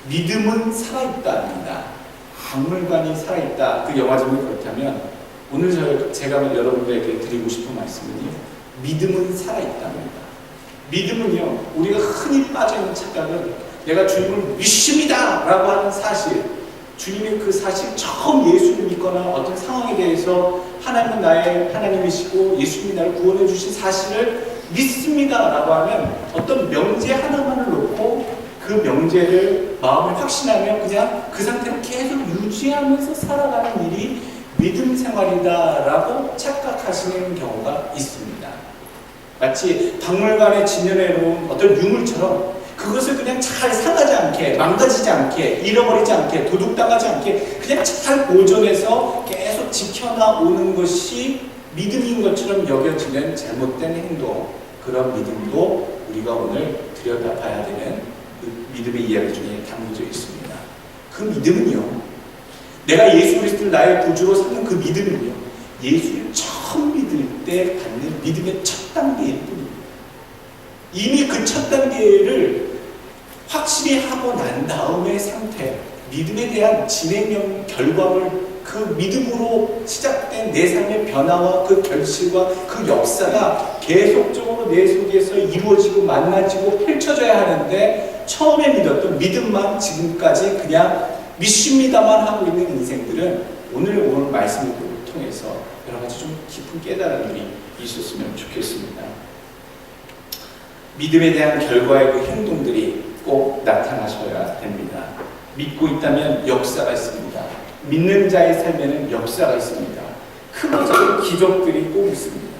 믿음은 살아있다입니다. 박물관이 살아있다. 그 영화 제목이 그렇다면 오늘 제가 여러분들에게 드리고 싶은 말씀은요, 믿음은 살아있답니다. 믿음은요, 우리가 흔히 빠져있는 착각은 내가 주님을 믿습니다 라고 하는 사실, 주님의 그 사실, 처음 예수를 믿거나 어떤 상황에 대해서 하나님은 나의 하나님이시고 예수님이 나를 구원해 주신 사실을 믿습니다 라고 하면 어떤 명제 하나만을 놓고 그 명제를 마음을 확신하며 그냥 그 상태를 계속 유지하면서 살아가는 일이 믿음 생활이다 라고 착각하시는 경우가 있습니다. 마치 박물관에 진열해 놓은 어떤 유물처럼 그것을 그냥 잘 상하지 않게, 망가지지 않게, 잃어버리지 않게, 도둑당하지 않게 그냥 잘 보존해서 계속 지켜나오는 것이 믿음인 것처럼 여겨지는 잘못된 행동, 그런 믿음도 우리가 오늘 들여다봐야 되는 그 믿음의 이야기 중에 담겨져 있습니다. 그 믿음은요, 내가 예수 그리스도를 나의 구주로 삼는 그 믿음은요, 예수를 처음 믿을 때 갖는 믿음의 첫 단계일 뿐입니다. 이미 그 첫 단계를 확실히 하고 난 다음의 상태, 믿음에 대한 진행형 결과물, 그 믿음으로 시작된 내 삶의 변화와 그 결실과 그 역사가 계속적으로 내 속에서 이루어지고 만나지고 펼쳐져야 하는데, 처음에 믿었던 믿음만 지금까지 그냥 믿습니다만 하고 있는 인생들은 오늘 말씀을 통해서 여러 가지 좀 깊은 깨달음이 있었으면 좋겠습니다. 믿음에 대한 결과의 그 행동들이 꼭 나타나셔야 됩니다. 믿고 있다면 역사가 있습니다. 믿는 자의 삶에는 역사가 있습니다. 크고 작은 기적들이 꼭 있습니다.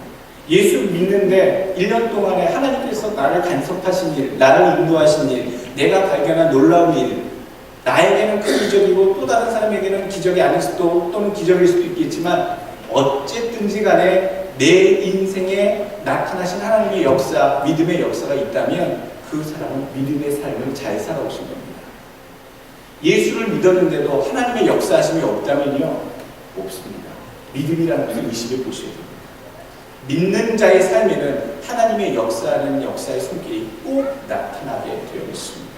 예수 믿는데 1년 동안에 하나님께서 나를 간섭하신 일, 나를 인도하신 일, 내가 발견한 놀라운 일, 나에게는 큰 기적이고 또 다른 사람에게는 기적이 아닐 수도, 또는 기적일 수도 있겠지만 어쨌든지 간에 내 인생에 나타나신 하나님의 역사, 믿음의 역사가 있다면 그 사람은 믿음의 삶을 잘 살아오신 겁니다. 예수를 믿었는데도 하나님의 역사하심이 없다면요, 없습니다. 믿음이라는 것을 의식해 보셔야 됩니다. 믿는 자의 삶에는 하나님의 역사하는 역사의 손길이 꼭 나타나게 되어 있습니다.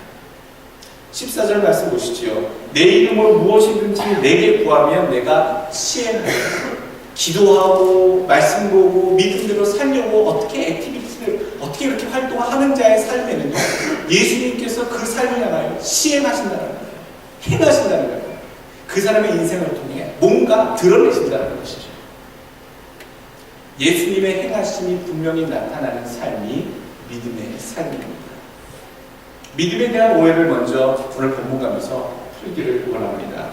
14절 말씀 보시죠. 내 이름으로 무엇이든지 내게 구하면 내가 시행하리라. 기도하고 말씀 보고 믿음대로 살려고 어떻게 액티비티를 어떻게 이렇게 활동하는 자의 삶에는요, 예수님께서 그 삶을 향하여 시행하신다는 거예요. 행하신다는 거예요. 그 사람의 인생을 통해 뭔가 드러내신다는 것이죠. 예수님의 행하심이 분명히 나타나는 삶이 믿음의 삶입니다. 믿음에 대한 오해를 먼저 오늘 본문 가면서 풀기를 원합니다.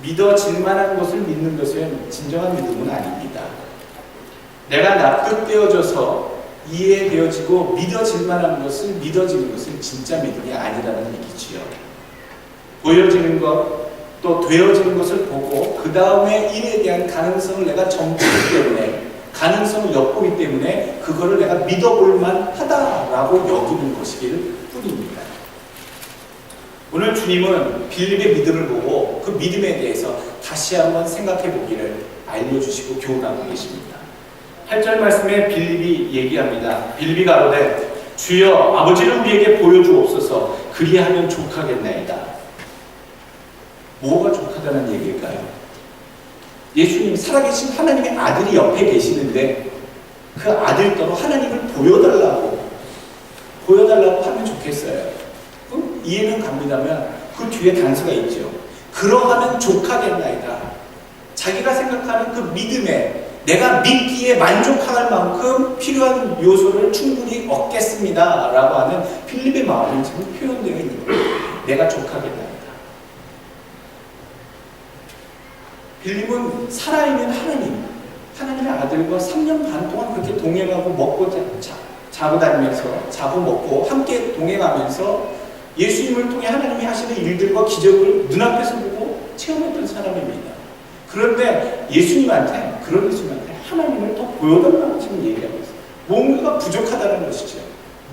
믿어질 만한 것을 믿는 것은 진정한 믿음은 아닙니다. 내가 납득되어져서 이해되어지고 믿어질 만한 것을 믿어지는 것은 진짜 믿음이 아니라는 얘기지요. 보여지는 것, 또 되어지는 것을 보고 그 다음에 일에 대한 가능성을 내가 점치기 때문에, 가능성을 엿보기 때문에 그거를 내가 믿어볼 만하다라고 여기는 것이길 뿐입니다. 오늘 주님은 빌립의 믿음을 보고 그 믿음에 대해서 다시 한번 생각해 보기를 알려주시고 교훈하고 계십니다. 8절 말씀에 빌립이 얘기합니다. 빌립이 가로되 주여 아버지를 우리에게 보여주옵소서. 그리하면 족하겠나이다. 뭐가 족하다는 얘기일까요? 예수님, 살아계신 하나님의 아들이 옆에 계시는데 그 아들더러 하나님을 보여달라고 하면 좋겠어요. 이해는 갑니다만 그 뒤에 단서가 있죠. 그러하면 족하겠나이다. 자기가 생각하는 그 믿음에, 내가 믿기에 만족할 만큼 필요한 요소를 충분히 얻겠습니다 라고 하는 빌립의 마음이 지금 표현되어 있는 거예요. 내가 족하겠나이다. 빌립은 살아있는 하나님의 아들과 3년 반 동안 그렇게 동행하고 먹고 자고 다니면서, 자고 먹고 함께 동행하면서 예수님을 통해 하나님이 하시는 일들과 기적을 눈앞에서 보고 체험했던 사람입니다. 그런데 예수님한테 하나님을 더 보여달라고 지금 얘기하고 있어요. 뭔가가 부족하다는 것이죠.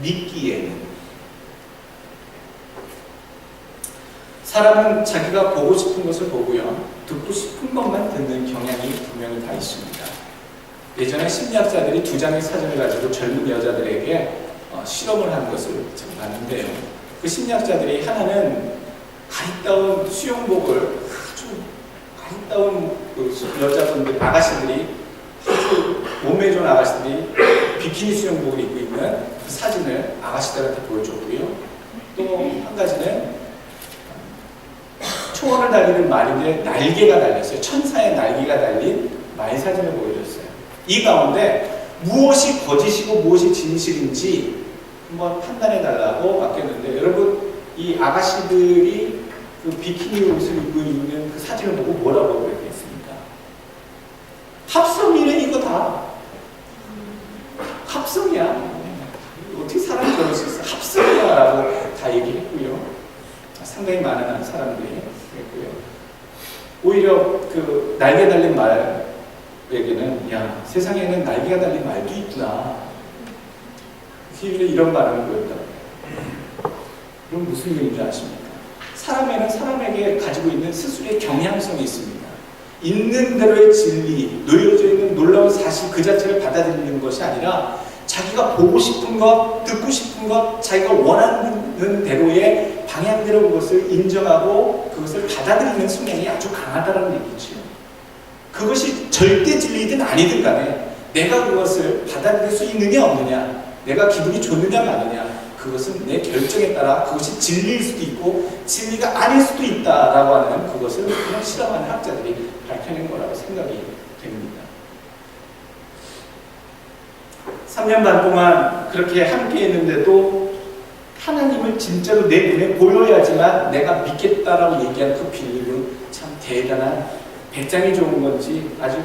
믿기에는. 사람은 자기가 보고 싶은 것을 보고요, 듣고 싶은 것만 듣는 경향이 분명히 다 있습니다. 예전에 심리학자들이 2장의 사진을 가지고 젊은 여자들에게 실험을 하는 것을 제가 봤는데요. 그 심리학자들이 하나는 아리따운 수영복을 아주 아리따운 그 여자분들, 아가씨들이 아주 몸매 좋은 아가씨들이 비키니 수영복을 입고 있는 그 사진을 아가씨들한테 보여줬고요. 또 한 가지는 초원을 달리는 말인데 날개가 달렸어요. 천사의 날개가 달린 말 사진을 보여줬어요. 이 가운데 무엇이 거짓이고 무엇이 진실인지 한번 판단해 달라고 맡겼는데, 여러분 이 아가씨들이 그 비키니 옷을 입고 있는 그 사진을 보고 뭐라고 그랬겠습니까? 합성이래, 이거 다. 합성이야. 어떻게 사람이 저럴 수 있어? 합성이야 라고 다 얘기했고요. 상당히 많은 사람들이 했고요. 오히려 그 날개 달린 말에게는 야, 세상에는 날개가 달린 말도 있구나. 시위에 이런 반응을 보였다고 해요. 그럼 무슨 얘기인지 아십니까? 사람에는 사람에게 가지고 있는 스스로의 경향성이 있습니다. 있는 대로의 진리, 놓여져 있는 놀라운 사실 그 자체를 받아들이는 것이 아니라 자기가 보고 싶은 것, 듣고 싶은 것, 자기가 원하는 대로의 방향대로 그것을 인정하고 그것을 받아들이는 성향이 아주 강하다는 얘기죠. 그것이 절대 진리든 아니든 간에 내가 그것을 받아들일 수 있느냐 없느냐, 내가 기분이 좋느냐 마느냐, 그것은 내 결정에 따라 그것이 진리일 수도 있고 진리가 아닐 수도 있다라고 하는 그것을 그냥 실험하는 학자들이 밝혀낸 거라고 생각이 됩니다. 3년 반 동안 그렇게 함께 했는데도 하나님을 진짜로 내 눈에 보여야지만 내가 믿겠다라고 얘기한 그 빌립은 참 대단한 배짱이 좋은 건지 아주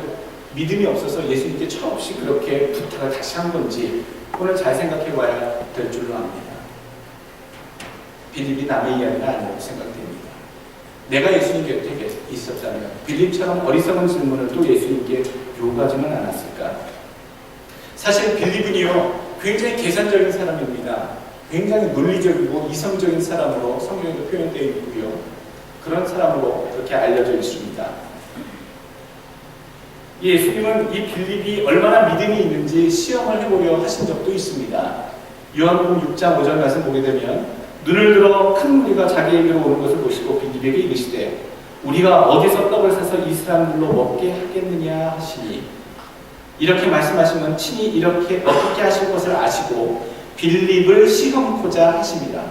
믿음이 없어서 예수님께 철없이 그렇게 부탁을 다시 한 건지 오늘 잘 생각해 봐야 될 줄로 압니다. 빌립이 남의 이야기가 아니라고 생각됩니다. 내가 예수님 곁에 있었다면 빌립처럼 어리석은 질문을 또 예수님께 요구하지는 않았을까? 사실 빌립은요, 굉장히 계산적인 사람입니다. 굉장히 논리적이고 이성적인 사람으로 성경에도 표현되어 있고요. 그런 사람으로 그렇게 알려져 있습니다. 예수님은 이 빌립이 얼마나 믿음이 있는지 시험을 해보려 하신 적도 있습니다. 요한복음 6장 5절 말씀 보게 되면 눈을 들어 큰 무리가 자기에게로 오는 것을 보시고 빌립에게 이르시되 우리가 어디서 떡을 사서 이 사람들로 먹게 하겠느냐 하시니, 이렇게 말씀하시면 친히 이렇게 어떻게 하실 것을 아시고 빌립을 시험코자 하십니다.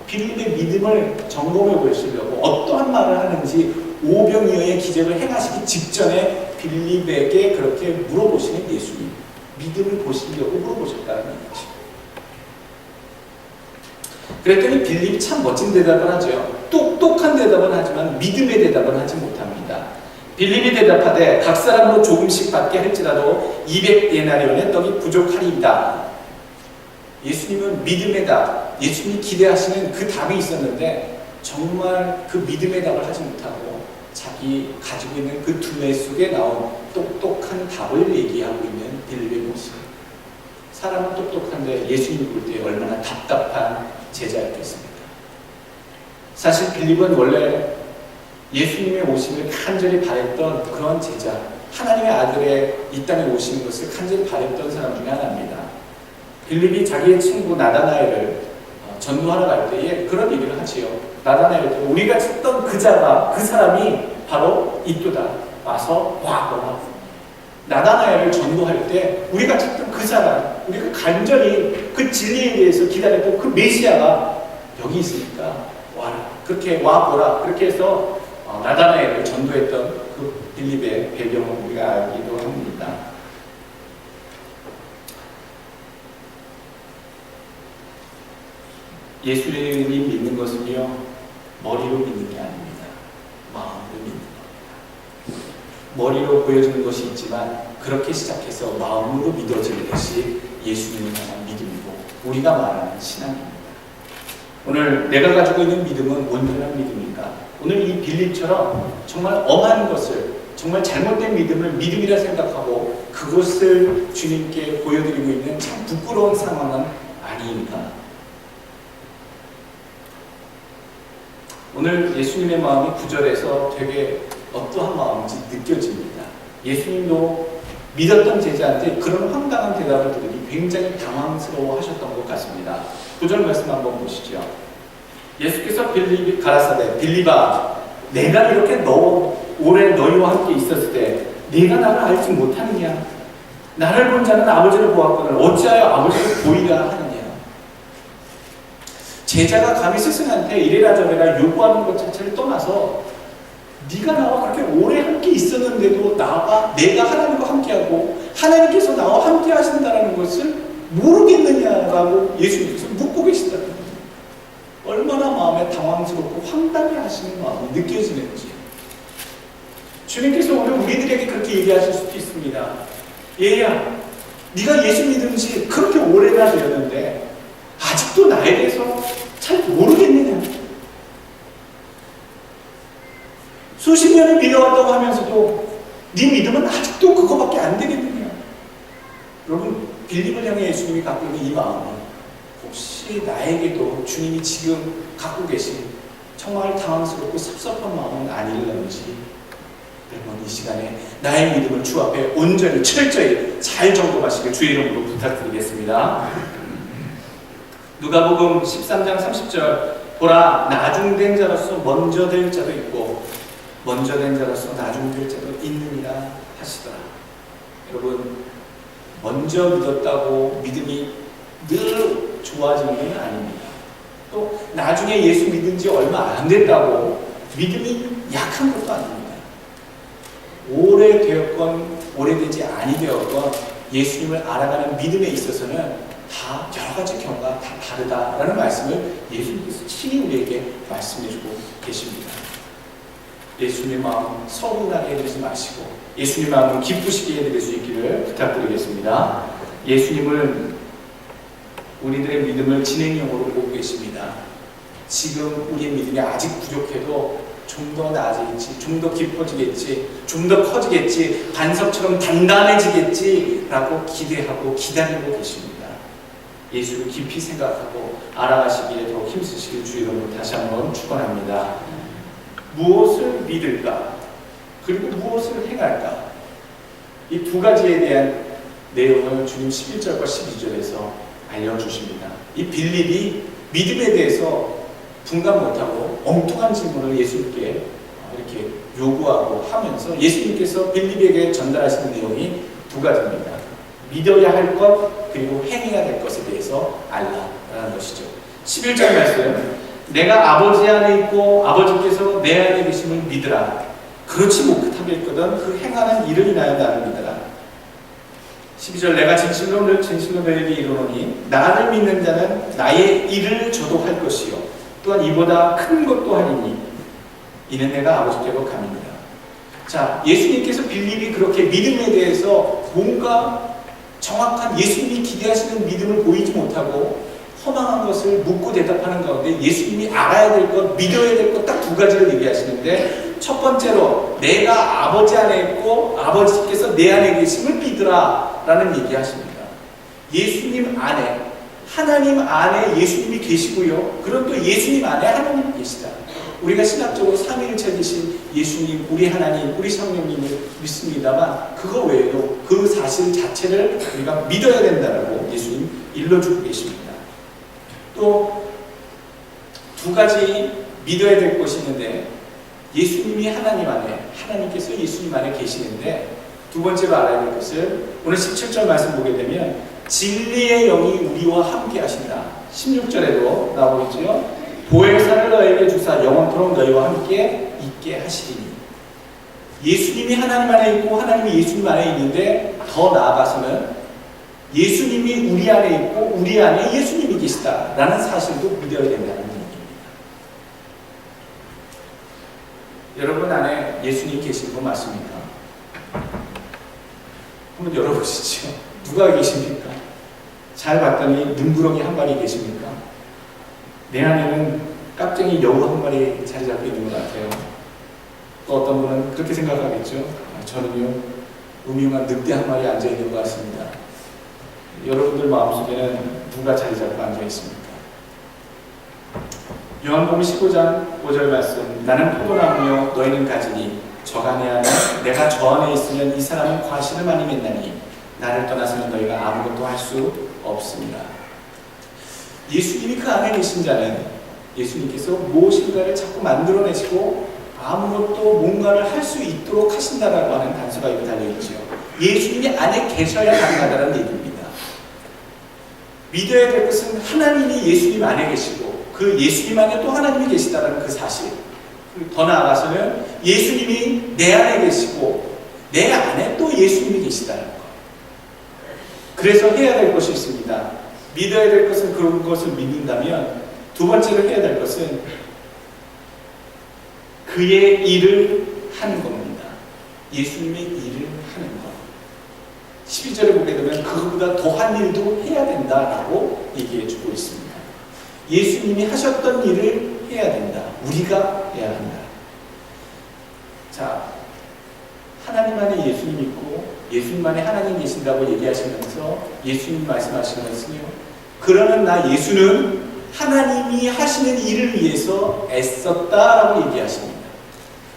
빌립의 믿음을 점검해 보시려고 어떠한 말을 하는지 오병이어의 기적을 행하시기 직전에 빌립에게 그렇게 물어보시는 예수님, 믿음을 보시려고 물어보셨다는 것이죠. 그랬더니 빌립이 참 멋진 대답을 하죠. 똑똑한 대답은 하지만 믿음의 대답은 하지 못합니다. 빌립이 대답하되 각 사람으로 조금씩 받게 할지라도 200데나리온의 떡이 부족하리이다. 예수님은 믿음의 답, 예수님이 기대하시는 그 답이 있었는데 정말 그 믿음의 답을 하지 못하고 자기 가지고 있는 그 두뇌 속에 나온 똑똑한 답을 얘기하고 있는 빌립의 모습. 사람은 똑똑한데 예수님 볼 때 얼마나 답답한 제자였겠습니까? 사실 빌립은 원래 예수님의 오심을 간절히 바랬던 그런 제자, 하나님의 아들의 이 땅에 오시는 것을 간절히 바랬던 사람 중에 하나입니다. 빌립이 자기의 친구 나다나엘을 전도하러 갈 때에 그런 얘기를 하지요. 나다나엘도 우리가 찾던 그 자가, 그 사람이 바로 이또다. 와서 와보라. 나다나엘을 전도할 때 우리가 찾던 그 사람, 우리가 간절히 그 진리에 대해서 기다렸던 그 메시아가 여기 있으니까 와라. 그렇게 와보라. 그렇게 해서 나다나엘을 전도했던 그 빌립의 배경을 우리가 알기도 합니다. 예수님을 믿는 것은요, 머리로 믿는 게 아닙니다. 마음으로 믿는 겁니다. 머리로 보여주는 것이 있지만 그렇게 시작해서 마음으로 믿어지는 것이 예수님을 향한 믿음이고 우리가 말하는 신앙입니다. 오늘 내가 가지고 있는 믿음은 온전한 믿음인가? 오늘 이 빌립처럼 정말 엄한 것을, 정말 잘못된 믿음을 믿음이라 생각하고 그것을 주님께 보여드리고 있는 참 부끄러운 상황은 아닌가? 오늘 예수님의 마음이 9절에서 되게 어떠한 마음인지 느껴집니다. 예수님도 믿었던 제자한테 그런 황당한 대답을 들으니 굉장히 당황스러워 하셨던 것 같습니다. 9절 말씀 한번 보시죠. 예수께서 가라사대 빌리바, 내가 이렇게 오래 너희와 함께 있었을 때 네가 나를 알지 못하느냐? 나를 본 자는 아버지를 보았거늘 어찌하여 아버지를 보이라 하느냐? 제자가 감히 스승한테 이래라 저래라 요구하는 것 자체를 떠나서 네가 나와 그렇게 오래 함께 있었는데도 내가 하나님과 함께하고 하나님께서 나와 함께 하신다는 것을 모르겠느냐라고 예수님께서 묻고 계시다는 거예요. 얼마나 마음에 당황스럽고 황당해 하시는 마음이 느껴지는지. 주님께서 오늘 우리들에게 그렇게 얘기하실 수도 있습니다. 얘야, 네가 예수 믿은 지 그렇게 오래나 되었는데 아직도 나에 대해서 잘 모르겠느냐? 수십 년을 믿어왔다고 하면서도 네 믿음은 아직도 그거밖에 안 되겠느냐? 여러분, 빌립을 향해 예수님이 갖고 있는 이 마음은 혹시 나에게도 주님이 지금 갖고 계신 정말 당황스럽고 섭섭한 마음은 아닐런지, 여러분 이 시간에 나의 믿음을 주 앞에 온전히 철저히 잘 점검하시길 주의 이름으로 부탁드리겠습니다. 누가복음 13장 30절, 보라 나중된 자로서 먼저 될 자도 있고 먼저 된 자로서 나중될 자도 있느니라 하시더라. 여러분, 먼저 믿었다고 믿음이 늘 좋아지는 건 아닙니다. 또 나중에 예수 믿은 지 얼마 안 됐다고 믿음이 약한 것도 아닙니다. 오래되었건 오래되지 아니되었건 예수님을 알아가는 믿음에 있어서는 다 여러 가지 경우가 다 다르다라는 말씀을 예수님께서 친히 우리에게 말씀해주고 계십니다. 예수님의 마음 서운하게 해드리지 마시고 예수님의 마음을 기쁘시게 해드릴 수 있기를 부탁드리겠습니다. 예수님을 우리들의 믿음을 진행형으로 보고 계십니다. 지금 우리의 믿음이 아직 부족해도 좀 더 나아지겠지, 좀 더 깊어지겠지, 좀 더 커지겠지, 반석처럼 단단해지겠지 라고 기대하고 기다리고 계십니다. 예수를 깊이 생각하고 알아가시기에 더 힘쓰시길 주의 이름으로 다시 한번 축원합니다. 무엇을 믿을까? 그리고 무엇을 행할까? 이 두 가지에 대한 내용을 주님 11절과 12절에서 알려주십니다. 이 빌립이 믿음에 대해서 분간 못하고 엉뚱한 질문을 예수님께 이렇게 요구하고 하면서 예수님께서 빌립에게 전달하시는 내용이 두 가지입니다. 믿어야 할 것, 그리고 행해야 될 것에 대해서 알라라는 것이죠. 11절 말씀, 내가 아버지 안에 있고 아버지께서 내 안에 계심을 믿으라. 그렇지 못하겠거든 그 행하는 일을 인하여 나를 믿으라. 12절, 내가 진실로 너희에게 이르노니 나를 믿는 자는 나의 일을 저도 할 것이요 또한 이보다 큰 것도 하리니 이는 내가 아버지께로 감입니다. 자, 예수님께서 빌립이 그렇게 믿음에 대해서 뭔가 정확한 예수님이 기대하시는 믿음을 보이지 못하고 허망한 것을 묻고 대답하는 가운데 예수님이 알아야 될 것, 믿어야 될 것 딱 두 가지를 얘기하시는데, 첫 번째로 내가 아버지 안에 있고 아버지께서 내 안에 계심을 믿으라 라는 얘기하십니다. 예수님 안에, 하나님 안에 예수님이 계시고요, 그럼 또 예수님 안에 하나님이 계시다. 우리가 신학적으로 삼위일체이신 예수님, 우리 하나님, 우리 성령님을 믿습니다만 그거 외에도 그 사실 자체를 우리가 믿어야 된다라고 예수님 일러주고 계십니다. 또 두 가지 믿어야 될 것이 있는데, 예수님이 하나님 안에, 하나님께서 예수님 안에 계시는데, 두 번째로 알아야 될 것을 오늘 17절 말씀 보게 되면 진리의 영이 우리와 함께 하신다. 16절에도 나오겠죠. 보혜사를 너에게 주사 영원토록 너희와 함께 있게 하시리니. 예수님이 하나님 안에 있고 하나님이 예수님 안에 있는데, 더 나아가서는 예수님이 우리 안에 있고 우리 안에 예수님이 계시다라는 사실도 믿어야 된다는 얘기입니다. 여러분 안에 예수님 계신 거 맞습니까? 한번 열어보시죠. 누가 계십니까? 잘 봤더니 눈구렁이 한 마리 계십니까? 내 안에는 깍쟁이 여우 한 마리 자리 잡고 있는 것 같아요. 또 어떤 분은 그렇게 생각하겠죠. 저는요, 음흉한 늑대 한 마리 앉아 있는 것 같습니다. 여러분들 마음속에는 누가 자리 잡고 앉아 있습니까? 요한복음 15장 5절 말씀, 나는 포도나무요 너희는 가지니 저가 내 안에 내가 저 안에 있으면 이 사람은 과실을 많이 맺나니 나를 떠나서는 너희가 아무것도 할 수 없습니다. 예수님이 그 안에 계신 자는 예수님께서 무엇인가를 자꾸 만들어내시고 아무것도 뭔가를 할 수 있도록 하신다라고 하는 단서가 여기 달려있죠. 예수님이 안에 계셔야 가능하다는 얘기입니다. 믿어야 될 것은 하나님이 예수님 안에 계시고 그 예수님 안에 또 하나님이 계시다는 그 사실. 더 나아가서는 예수님이 내 안에 계시고 내 안에 또 예수님이 계시다는 것. 그래서 해야 될 것이 있습니다. 믿어야 될 것은 그런 것을 믿는다면 두 번째로 해야 될 것은 그의 일을 하는 겁니다. 예수님의 일을 하는 것. 12절에 보게 되면 그거보다 더한 일도 해야 된다라고 얘기해 주고 있습니다. 예수님이 하셨던 일을 해야 된다. 우리가 해야 한다. 자, 하나님 안에 예수님 있고 예수님 안에 하나님 계신다고 얘기하시면서 예수님 말씀하시는 것은요, 그러는 나 예수는 하나님이 하시는 일을 위해서 애썼다라고 얘기하십니다.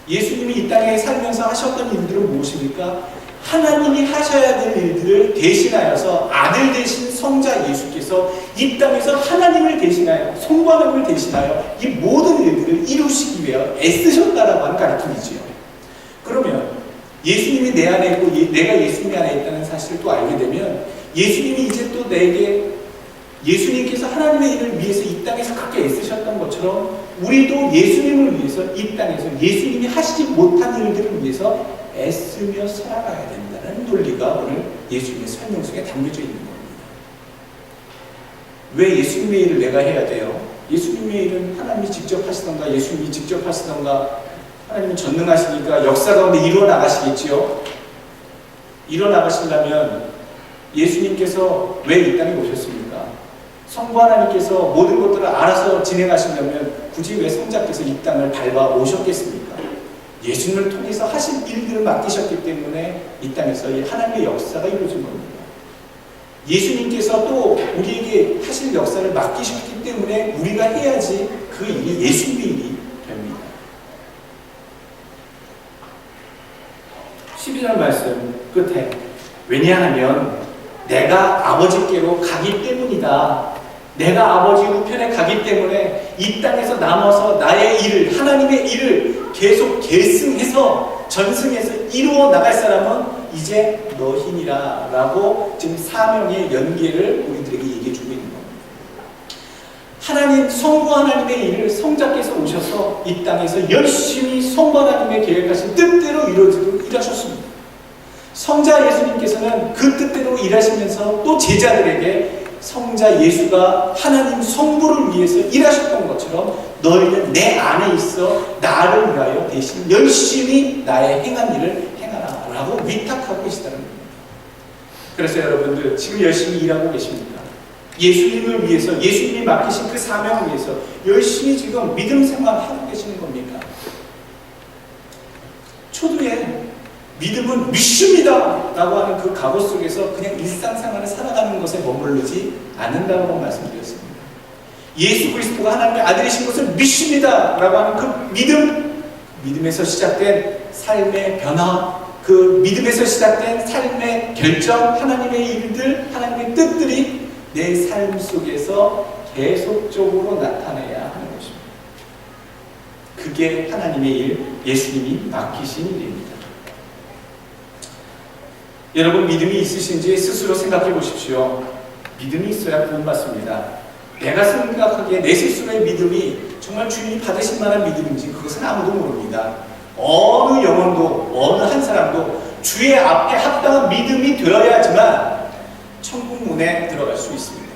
예수님이 이 땅에 살면서 하셨던 일들은 무엇입니까? 하나님이 하셔야 될 일들을 대신하여서 아들 되신 성자 예수께서 이 땅에서 하나님을 대신하여 성부하나님을 대신하여 이 모든 일들을 이루시기 위해 애쓰셨다라고 하는 가르침이지요. 그러면 예수님이 내 안에 있고 내가 예수님 안에 있다는 사실을 또 알게 되면 예수님이 이제 또 내게 예수님께서 하나님의 일을 위해서 이 땅에서 그렇게 애쓰셨던 것처럼 우리도 예수님을 위해서 이 땅에서 예수님이 하시지 못한 일들을 위해서 애쓰며 살아가야 된다는 논리가 오늘 예수님의 설명 속에 담겨져 있는 겁니다. 왜 예수님의 일을 내가 해야 돼요? 예수님의 일은 하나님이 직접 하시던가 예수님이 직접 하시던가 하나님은 전능하시니까 역사 가운데 일어나가시겠지요? 일어나가시려면 예수님께서 왜 이 땅에 오셨습니까? 성부 하나님께서 모든 것들을 알아서 진행하시려면 굳이 왜 성자께서 이 땅을 밟아 오셨겠습니까? 예수님을 통해서 하신 일들을 맡기셨기 때문에 이 땅에서 하나님의 역사가 이루어진 겁니다. 예수님께서 또 우리에게 하실 역사를 맡기셨기 때문에 우리가 해야지 그 일이 예수님의 일이 됩니다. 12절 말씀 끝에 왜냐하면 내가 아버지께로 가기 때문이다. 내가 아버지 우편에 가기 때문에 이 땅에서 남아서 나의 일을 하나님의 일을 계속 계승해서 전승해서 이루어 나갈 사람은 이제 너희니라 라고 지금 사명의 연계를 우리들에게 얘기해 주고 있는 겁니다. 하나님 성부 하나님의 일을 성자께서 오셔서 이 땅에서 열심히 성부 하나님의 계획하신 뜻대로 이루어지도록 일하셨습니다. 성자 예수님께서는 그 뜻대로 일하시면서 또 제자들에게 성자 예수가 하나님 성부를 위해서 일하셨던 것처럼 너희는 내 안에 있어 나를 위하여 대신 열심히 나의 행한 일을 행하라 라고 위탁하고 계시다는 겁니다. 그래서 여러분들 지금 열심히 일하고 계십니까? 예수님을 위해서 예수님이 맡기신 그 사명을 위해서 열심히 지금 믿음 생활하고 계시는 겁니까? 초두에 믿음은 믿습니다 라고 하는 그 각오 속에서 그냥 일상생활을 살아가는 것에 머무르지 않는다고 말씀드렸습니다. 예수 그리스도가 하나님의 아들이신 것을 믿습니다 라고 하는 그 믿음에서 시작된 삶의 변화, 그 믿음에서 시작된 삶의 결정, 하나님의 일들, 하나님의 뜻들이 내 삶 속에서 계속적으로 나타내야 하는 것입니다. 그게 하나님의 일, 예수님이 맡기신 일입니다. 여러분 믿음이 있으신지 스스로 생각해 보십시오. 믿음이 있어야 구원받습니다. 내가 생각하기에 내 스스로의 믿음이 정말 주님이 받으실 만한 믿음인지 그것은 아무도 모릅니다. 어느 영혼도 어느 한 사람도 주의 앞에 합당한 믿음이 되어야지만 천국 문에 들어갈 수 있습니다.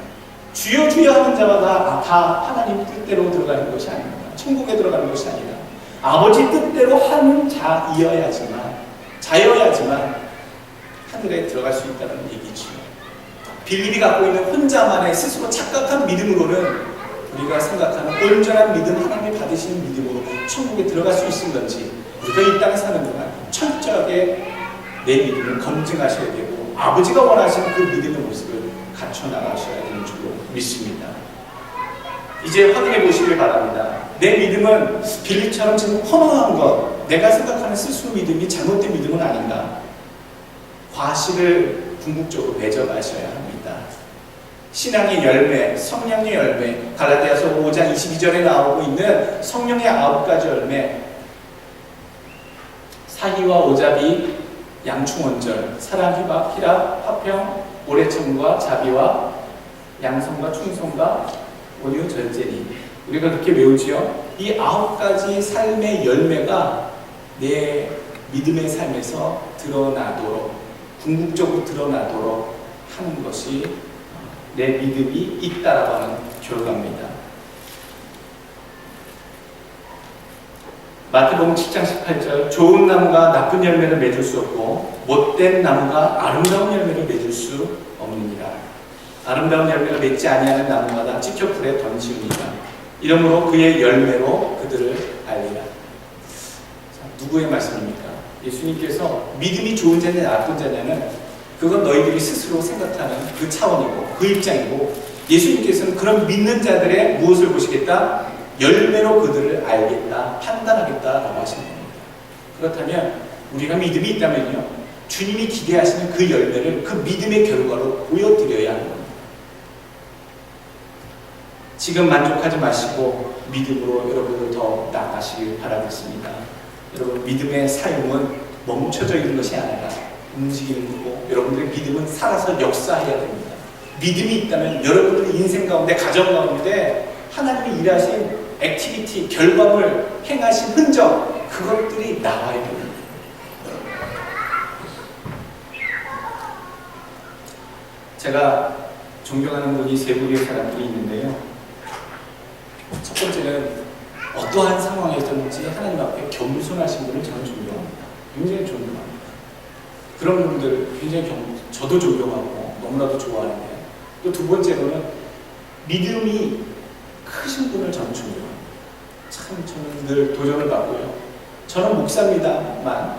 주여 주여 하는 자마다 다 하나님 뜻대로 들어가는 것이 아닙니다. 천국에 들어가는 것이 아니라 아버지 뜻대로 하는 자여야지만 하늘에 들어갈 수 있다는 얘기죠. 빌립이 갖고 있는 혼자만의 스스로 착각한 믿음으로는 우리가 생각하는 온전한 믿음, 하나님이 받으시는 믿음으로 천국에 들어갈 수 있는 건지 우리가 이 땅에 사는 동안 철저하게 내 믿음을 검증하셔야 되고 아버지가 원하시는 그 믿음의 모습을 갖춰 나가셔야 되는 줄로 믿습니다. 이제 확인해 보시길 바랍니다. 내 믿음은 빌립처럼 지금 허망한 것, 내가 생각하는 스스로 믿음이 잘못된 믿음은 아닌가? 과실을 궁극적으로 맺어가셔야 합니다. 신앙의 열매, 성령의 열매, 갈라디아서 5장 22절에 나오고 있는 성령의 9가지 열매, 사희와 오자비, 양충원절, 사랑, 희박, 희락, 화평, 오래참과 자비와 양성과 충성과 온유, 절제니. 우리가 그렇게 외우지요. 이 9가지 삶의 열매가 내 믿음의 삶에서 드러나도록, 궁극적으로 드러나도록 하는 것이 내 믿음이 있다라고 하는 결과입니다. 마태복음 7장 18절, 좋은 나무가 나쁜 열매를 맺을 수 없고 못된 나무가 아름다운 열매를 맺을 수 없느니라. 아름다운 열매를 맺지 아니하는 나무마다 찍혀 불에 던지우니라. 이러므로 그의 열매로 그들을 알리라. 자, 누구의 말씀입니까? 예수님께서 믿음이 좋은 자냐 나쁜 자냐는 그건 너희들이 스스로 생각하는 그 차원이고 그 입장이고, 예수님께서는 그런 믿는 자들의 무엇을 보시겠다? 열매로 그들을 알겠다, 판단하겠다라고 하시는 겁니다. 그렇다면 우리가 믿음이 있다면요, 주님이 기대하시는 그 열매를 그 믿음의 결과로 보여드려야 하는 겁니다. 지금 만족하지 마시고 믿음으로 여러분들 더 나아가시길 바라겠습니다. 여러분, 믿음의 삶은 멈춰져 있는 것이 아니라 움직이는 거고, 여러분들의 믿음은 살아서 역사해야 됩니다. 믿음이 있다면 여러분들의 인생 가운데, 가정 가운데 하나님이 일하신 액티비티, 결과물, 행하신 흔적, 그것들이 나와야 됩니다. 제가 존경하는 분이 세 분의 사람들이 있는데요. 첫 번째는 어떠한 상황에서든지 하나님 앞에 겸손하신 분을 저는 존경합니다. 굉장히 존경합니다. 그런 분들 굉장히 저도 존경하고 너무나도 좋아하는데, 또 두 번째로는 믿음이 크신 분을 저는 존경합니다. 참 저는 늘 도전을 받고요. 저는 목사입니다만,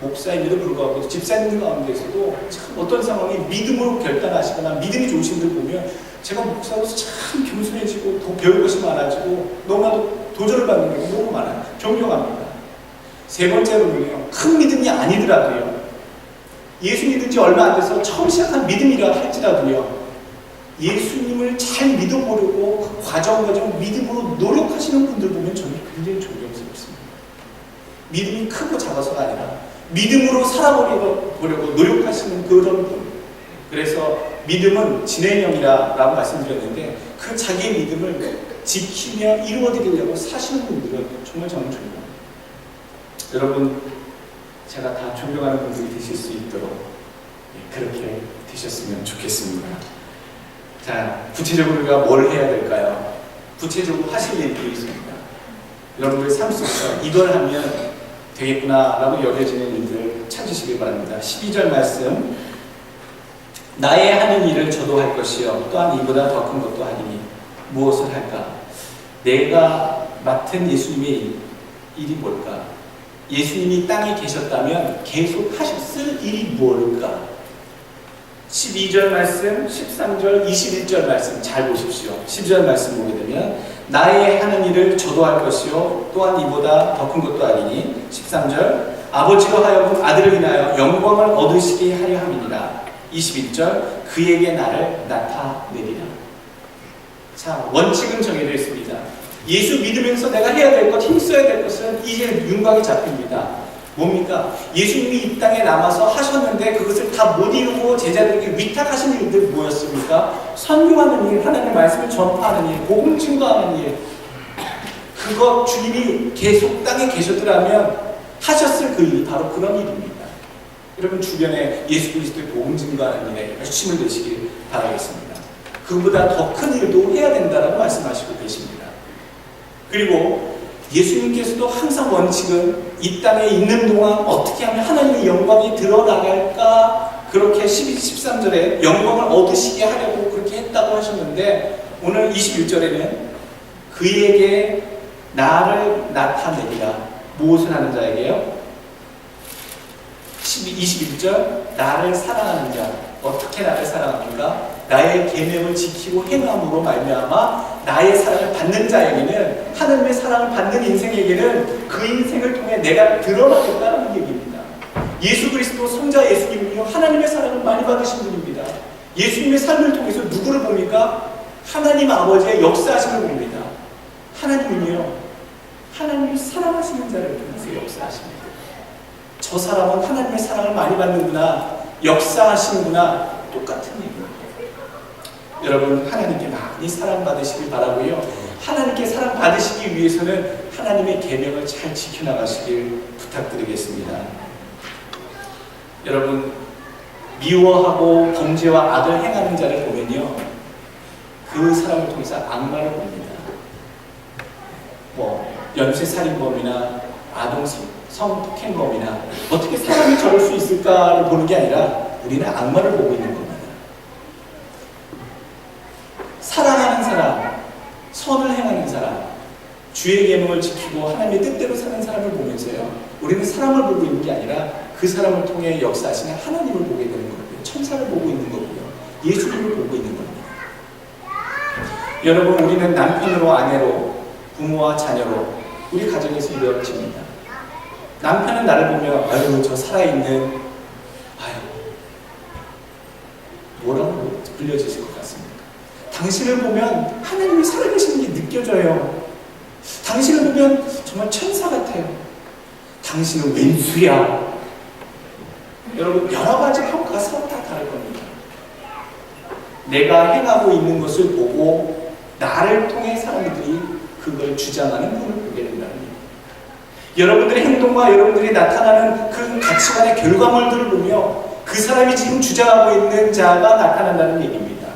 목사임에도 불구하고 집사님 가운데서도 참 어떤 상황이 믿음으로 결단하시거나 믿음이 좋으신 분들 보면 제가 목사로서 참 겸손해지고 더 배울 것이 많아지고 너무나도 도전을 받는 경우가 너무 많아요. 존경합니다. 세 번째로는요, 큰 믿음이 아니더라도요, 예수 믿은 지 얼마 안 돼서 처음 시작한 믿음이라 할지라도요, 예수님을 잘 믿어보려고 그 과정 믿음으로 노력하시는 분들 보면 저는 굉장히 존경스럽습니다. 믿음이 크고 작아서가 아니라 믿음으로 살아보려고 노력하시는 그런 분. 그래서 믿음은 진행형이라고 말씀드렸는데, 그 자기의 믿음을 지키며 이루어드리려고 사시는 분들은 정말 저는 존경합니다. 여러분, 제가 다 존경하는 분들이 되실 수 있도록 그렇게 되셨으면 좋겠습니다. 자, 구체적으로 우리가 뭘 해야 될까요? 구체적으로 하실 일들이 있습니다. 여러분들 삶 속에서 이걸 하면 되겠구나라고 여겨지는 일들 찾으시길 바랍니다. 12절 말씀, 나의 하는 일을 저도 할 것이요 또한 이보다 더 큰 것도 하리니 무엇을 할까? 내가 맡은 예수님의 일이 뭘까? 예수님이 땅에 계셨다면 계속 하셨을 일이 뭘까? 12절 말씀, 13절, 21절 말씀 잘 보십시오. 12절 말씀 보게 되면 나의 하는 일을 저도 할 것이요 또한 이보다 더 큰 것도 아니니, 13절 아버지로 하여금 아들을 인하여 영광을 얻으시게 하려 함이니라. 21절 그에게 나를 나타내리라. 자, 원칙은 정해져 있습니다. 예수 믿으면서 내가 해야 될 것, 힘써야 될 것은 이제 윤곽이 잡힙니다. 뭡니까? 예수님이 이 땅에 남아서 하셨는데 그것을 다 못 이루고 제자들에게 위탁하신 일들 뭐였습니까? 선교하는 일, 하나님의 말씀을 전파하는 일, 복음 증거하는 일. 그거 주님이 계속 땅에 계셨더라면 하셨을 그 일이 바로 그런 일입니다. 여러분, 주변에 예수 그리스도의 복음 증거하는 일에 열심을 내시길 바라겠습니다. 그보다 더 큰 일도 해야 된다라고 말씀하시고 계십니다. 그리고 예수님께서도 항상 원칙은 이 땅에 있는 동안 어떻게 하면 하나님의 영광이 드러나갈까, 그렇게 12, 13절에 영광을 얻으시게 하려고 그렇게 했다고 하셨는데, 오늘 21절에는 그에게 나를 나타내리라. 무엇을 하는 자에게요? 21절 나를 사랑하는 자. 어떻게 나를 사랑합니까? 나의 계명을 지키고 행함으로 말미암아 나의 사랑을 받는 자에게는, 하나님의 사랑을 받는 인생에게는 그 인생을 통해 내가 드러나겠다는 얘기입니다. 예수 그리스도 성자 예수님은요, 하나님의 사랑을 많이 받으신 분입니다. 예수님의 삶을 통해서 누구를 봅니까? 하나님 아버지의 역사하심을 봅니다. 하나님은요, 하나님이 사랑하시는 자를 통해서 역사하십니다. 저 사람은 하나님의 사랑을 많이 받는구나, 역사하시는구나, 똑같은 얘기입니다. 여러분, 하나님께 많이 사랑받으시길 바라고요. 하나님께 사랑받으시기 위해서는 하나님의 계명을 잘 지켜나가시길 부탁드리겠습니다. 여러분, 미워하고 범죄와 악을 행하는 자를 보면요, 그 사람을 통해서 악마를 봅니다. 연쇄살인범이나 아동 성폭행범이나 어떻게 사람이 저럴 수 있을까를 보는 게 아니라 우리는 악마를 보고 있는 겁니다. 사랑하는 사람, 선을 행하는 사람, 주의 계명을 지키고 하나님의 뜻대로 사는 사람을 보면서요, 우리는 사람을 보고 있는 게 아니라 그 사람을 통해 역사하시는 하나님을 보게 되는 거고요, 천사를 보고 있는 거고요, 예수님을 보고 있는 겁니다. 여러분, 우리는 남편으로, 아내로, 부모와 자녀로 우리 가정에서 이루어집니다. 남편은 나를 보며 아유, 저 살아있는, 뭐라고 불려주실 것 같습니까? 당신을 보면 하나님이 살아계시는 게 느껴져요. 당신을 보면 정말 천사 같아요. 당신은 왼수야. 여러분, 여러 가지 평가가 서로 다 다를 겁니다. 내가 행하고 있는 것을 보고 나를 통해 사람들이 그걸 주장하는 분을 보게 된다는 얘기입니다. 여러분들의 행동과 여러분들이 나타나는 그 가치관의 결과물들을 보며 그 사람이 지금 주장하고 있는 자가 나타난다는 얘기입니다.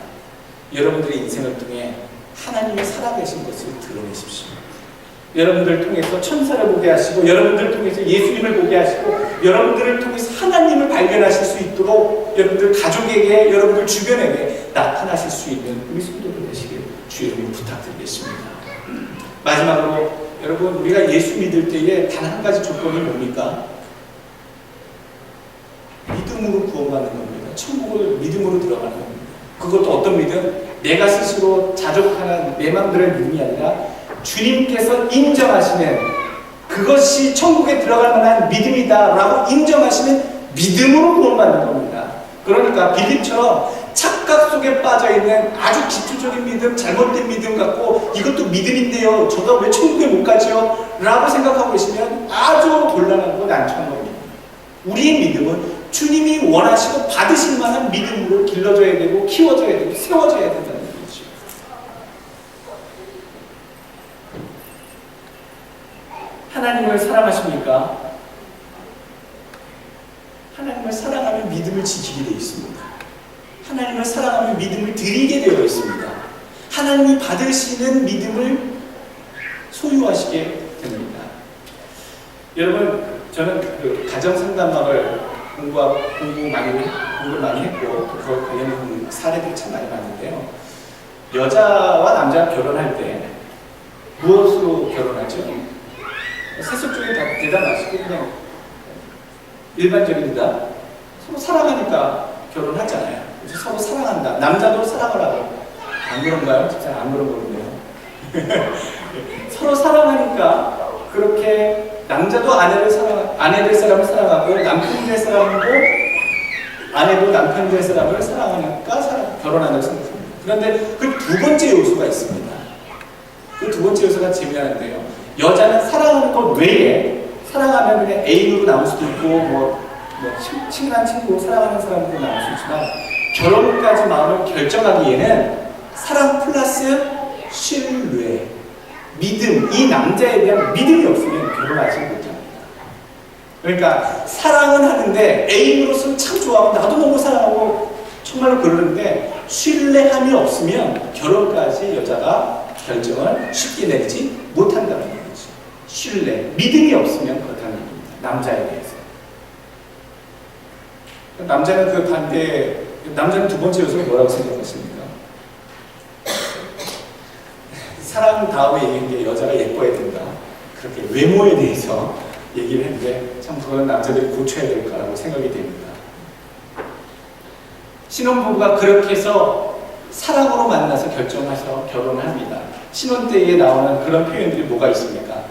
여러분들의 인생을 통해 하나님이 살아계신 것을 드러내십시오. 여러분들을 통해서 천사를 보게 하시고, 여러분들을 통해서 예수님을 보게 하시고, 여러분들을 통해서 하나님을 발견하실 수 있도록 여러분들 가족에게, 여러분들 주변에게 나타나실 수 있는 우리 성도들 되시길 주의 이름으로 부탁드리겠습니다. 마지막으로 여러분, 우리가 예수 믿을 때에 단 한 가지 조건이 뭡니까? 믿음으로 구원받는 겁니다. 천국을 믿음으로 들어가는 겁니다. 그것도 어떤 믿음? 내가 스스로 자족하는 내 마음대로의 믿음이 아니라 주님께서 인정하시는, 그것이 천국에 들어갈 만한 믿음이다라고 인정하시는 믿음으로 구원받는 겁니다. 그러니까 빌립처럼 착각 속에 빠져있는 아주 기초적인 믿음, 잘못된 믿음 갖고 이것도 믿음인데요, 저가 왜 천국에 못 가죠? 라고 생각하고 계시면 아주 곤란하고 난처한 겁니다. 우리의 믿음은 주님이 원하시고 받으실 만한 믿음으로 길러져야 되고 키워져야 되고 세워져야 된다는 얘기죠. 하나님을 사랑하십니까? 하나님을 사랑하면 믿음을 지키게 되어 있습니다. 하나님을 사랑하면 믿음을 드리게 되어 있습니다. 하나님이 받으시는 믿음을 소유하시게 됩니다. 여러분, 저는 그 가정상담학을 공부를 많이 했고, 그걸 관련된 사례들이 참 많이 봤는데요. 여자와 남자가 결혼할 때 무엇으로 결혼하죠? 세속적인 대답하시고 그냥 일반적입니다. 서로 사랑하니까 결혼하잖아요. 그래서 서로 사랑한다. 남자도 사랑을 하고. 안 그런가요? 진짜 안 그런 거군요. 서로 사랑하니까 그렇게 남자도 아내 될 사람을 사랑하고, 남편 될 사람도 아내도 남편 될 사람을 사랑하니까 결혼한다고 생각합니다. 그런데 그 두 번째 요소가 있습니다. 그 두 번째 요소가 재미나는데요. 여자는 사랑하는 것 외에, 사랑하면 그냥 애인으로 나올 수도 있고, 친한 친구, 사랑하는 사람으로 나올 수 있지만, 결혼까지 마음을 결정하기에는 사랑 플러스 신뢰, 믿음, 이 남자에 대한 믿음이 없으면 결혼하지 못합니다. 그러니까 사랑은 하는데 애인으로서는 참 좋아하고 나도 너무 사랑하고 정말로 그러는데 신뢰함이 없으면 결혼까지 여자가 결정을 쉽게 내리지 못한다는 거죠. 신뢰, 믿음이 없으면 그렇다는 겁니다. 남자에 대해서. 남자는 그 반대, 남자는 두 번째 요소가 뭐라고 생각하십니까? 사랑 다음에 얘기한 게 여자가 예뻐야 된다. 그렇게 외모에 대해서 얘기를 했는데 참 그거는 남자들이 고쳐야 될 거라고 생각이 됩니다. 신혼부부가 그렇게 해서 사랑으로 만나서 결정해서 결혼을 합니다. 신혼 때에 나오는 그런 표현들이 뭐가 있습니까?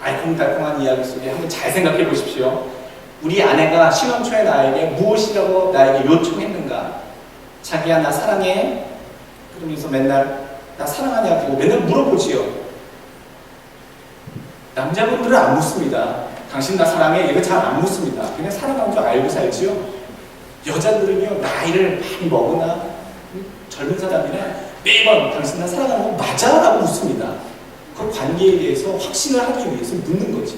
알콩달콩한 이야기 속에 한번 잘 생각해 보십시오. 우리 아내가 신혼 초에 나에게 무엇이라고 나에게 요청했는가? 자기야 나 사랑해? 그러면서 맨날 나 사랑하냐고 맨날 물어보지요. 남자분들은 안 묻습니다. 당신 나 사랑해? 이거 잘 안 묻습니다. 그냥 사랑하는 줄 알고 살지요. 여자들은요, 나이를 많이 먹으나 젊은 사람이나 매번 당신 나 사랑하는 거 맞아? 라고 묻습니다. 그 관계에 대해서 확신을 하기 위해서 묻는 거죠.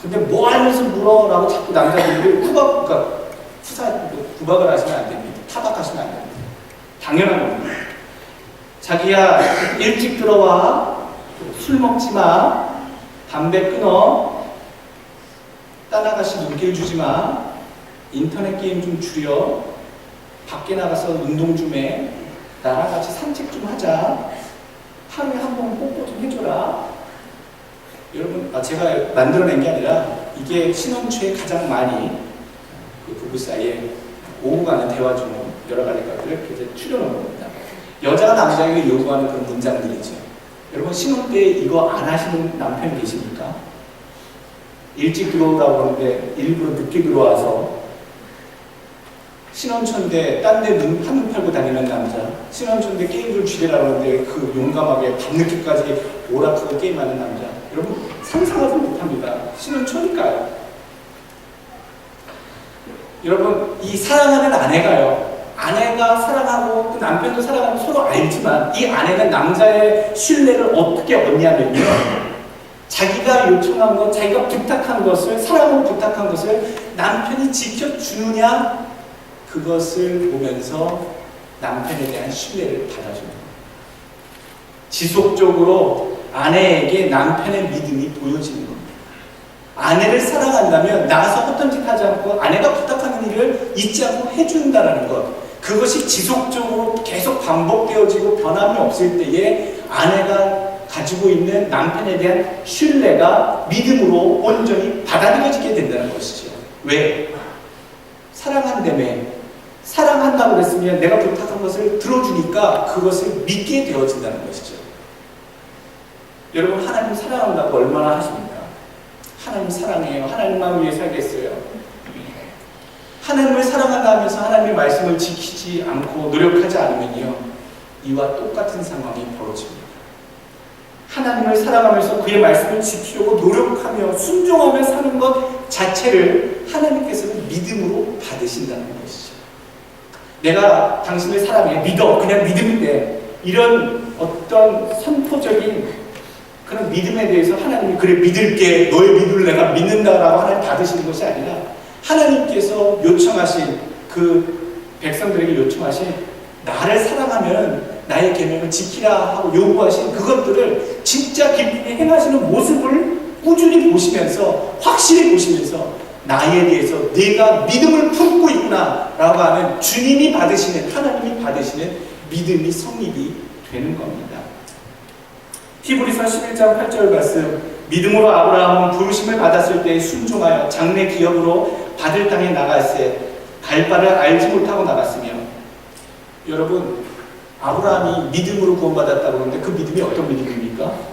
근데 뭐 하면서 물어? 라고 자꾸 남자분들이 구박을 하시면 안 됩니다. 타박하시면 안 됩니다. 당연한 겁니다. 자기야 일찍 들어와, 술 먹지 마, 담배 끊어, 딴 아가씨 눈길 주지 마, 인터넷 게임 좀 줄여, 밖에 나가서 운동 좀 해, 나랑 같이 산책 좀 하자, 하루에 한 번 뽀뽀 좀 해줘라. 여러분, 제가 만들어낸 게 아니라 이게 신혼 초에 가장 많이 그 부부 사이에 오고 가는 대화 중 여러 가지 것들을 이렇게 추려놓은 겁니다. 여자가 남자에게 요구하는 그런 문장들이죠. 여러분, 신혼 때 이거 안 하시는 남편 계십니까? 일찍 들어오라고 하는데 일부러 늦게 들어와서, 신혼초인데 딴 데 한눈 팔고 다니는 남자, 신혼초인데 게임 좀 줄이라고 하는데 그 용감하게 밤늦게까지 오락하고 게임하는 남자, 여러분 상상하지 못합니다. 신혼초니까요. 여러분, 이 사랑하는 아내가 사랑하고 그 남편도 사랑하고 서로 알지만 이 아내가 남자의 신뢰를 어떻게 얻냐면요, 자기가 요청한 것, 자기가 부탁한 것을, 사랑으로 부탁한 것을 남편이 지켜주느냐, 그것을 보면서 남편에 대한 신뢰를 받아줍니다. 지속적으로 아내에게 남편의 믿음이 보여지는 겁니다. 아내를 사랑한다면 나가서 헛된 짓 하지 않고 아내가 부탁하는 일을 잊지 않고 해준다는 것, 그것이 지속적으로 계속 반복되어지고 변함이 없을 때에 아내가 가지고 있는 남편에 대한 신뢰가 믿음으로 온전히 받아들여지게 된다는 것이죠. 왜? 사랑한다며. 사랑한다고 그랬으면 내가 부탁한 것을 들어주니까 그것을 믿게 되어진다는 것이죠. 여러분, 하나님 사랑한다고 얼마나 하십니까? 하나님 사랑해요. 하나님만 위해 살겠어요. 하나님을 사랑한다 하면서 하나님의 말씀을 지키지 않고 노력하지 않으면요, 이와 똑같은 상황이 벌어집니다. 하나님을 사랑하면서 그의 말씀을 지키려고 노력하며 순종하며 사는 것 자체를 하나님께서는 믿음으로 받으신다는 것이죠. 내가 당신을 사랑해, 믿어, 그냥 믿음인데, 이런 어떤 선포적인 그런 믿음에 대해서 하나님이 그래 믿을게, 너의 믿음을 내가 믿는다라고 하나님 받으시는 것이 아니라, 하나님께서 요청하신, 그 백성들에게 요청하신 나를 사랑하면 나의 계명을 지키라 하고 요구하신 그것들을 진짜 깊이 행하시는 모습을 꾸준히 보시면서, 확실히 보시면서 나에 대해서 내가 믿음을 품고 있구나 라고 하는 주님이 받으시는, 하나님이 받으시는 믿음이 성립이 되는 겁니다. 히브리서 11장 8절 말씀, 믿음으로 아브라함은 부르심을 받았을 때 순종하여 장래 기업으로 받을 땅에 나갔을 갈 바를 알지 못하고 나갔으며. 여러분, 아브라함이 믿음으로 구원받았다고 하는데 그 믿음이 어떤 믿음입니까?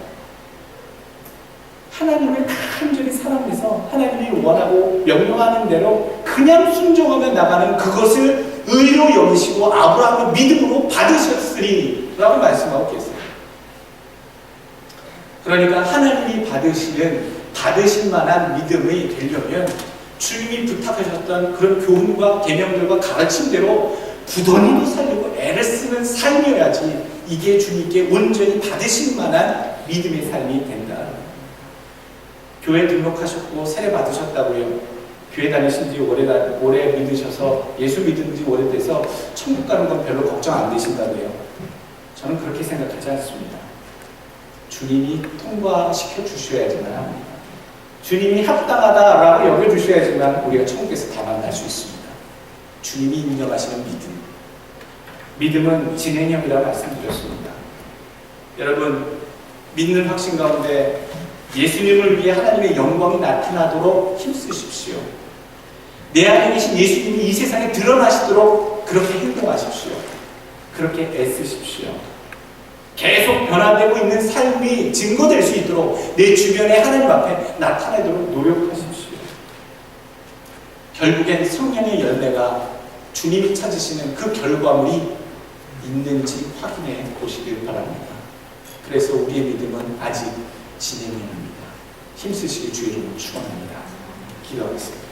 하나님을 간절히 사랑해서 하나님이 원하고 명령하는 대로 그냥 순종하며 나가는 그것을 의로 여기시고 아브라함의 믿음으로 받으셨으리 라고 말씀하고 계세요. 그러니까 하나님이 받으신 만한 믿음이 되려면 주님이 부탁하셨던 그런 교훈과 계명들과 가르침대로 부단히 살려고 애를 쓰는 삶이어야지 이게 주님께 온전히 받으실 만한 믿음의 삶이 된다. 교회 등록하셨고 세례 받으셨다고요. 교회 다니신 지 오래 믿으셔서 예수 믿은 지 오래돼서 천국 가는 건 별로 걱정 안 되신다고요. 저는 그렇게 생각하지 않습니다. 주님이 통과시켜 주셔야지만 합니다. 주님이 합당하다라고 여겨주셔야지만 우리가 천국에서 다 만날 수 있습니다. 주님이 인정하시는 믿음. 믿음은 진행형이라고 말씀드렸습니다. 여러분, 믿는 확신 가운데 예수님을 위해 하나님의 영광이 나타나도록 힘쓰십시오. 내 안에 계신 예수님이 이 세상에 드러나시도록 그렇게 행동하십시오. 그렇게 애쓰십시오. 계속 변화되고 있는 삶이 증거될 수 있도록 내 주변에 하나님 앞에 나타내도록 노력하십시오. 결국엔 성령의 열매가 주님이 찾으시는 그 결과물이 있는지 확인해 보시길 바랍니다. 그래서 우리의 믿음은 아직 진행형입니다. 힘쓰시기 주의 이름으로 축원합니다. 기도하겠습니다.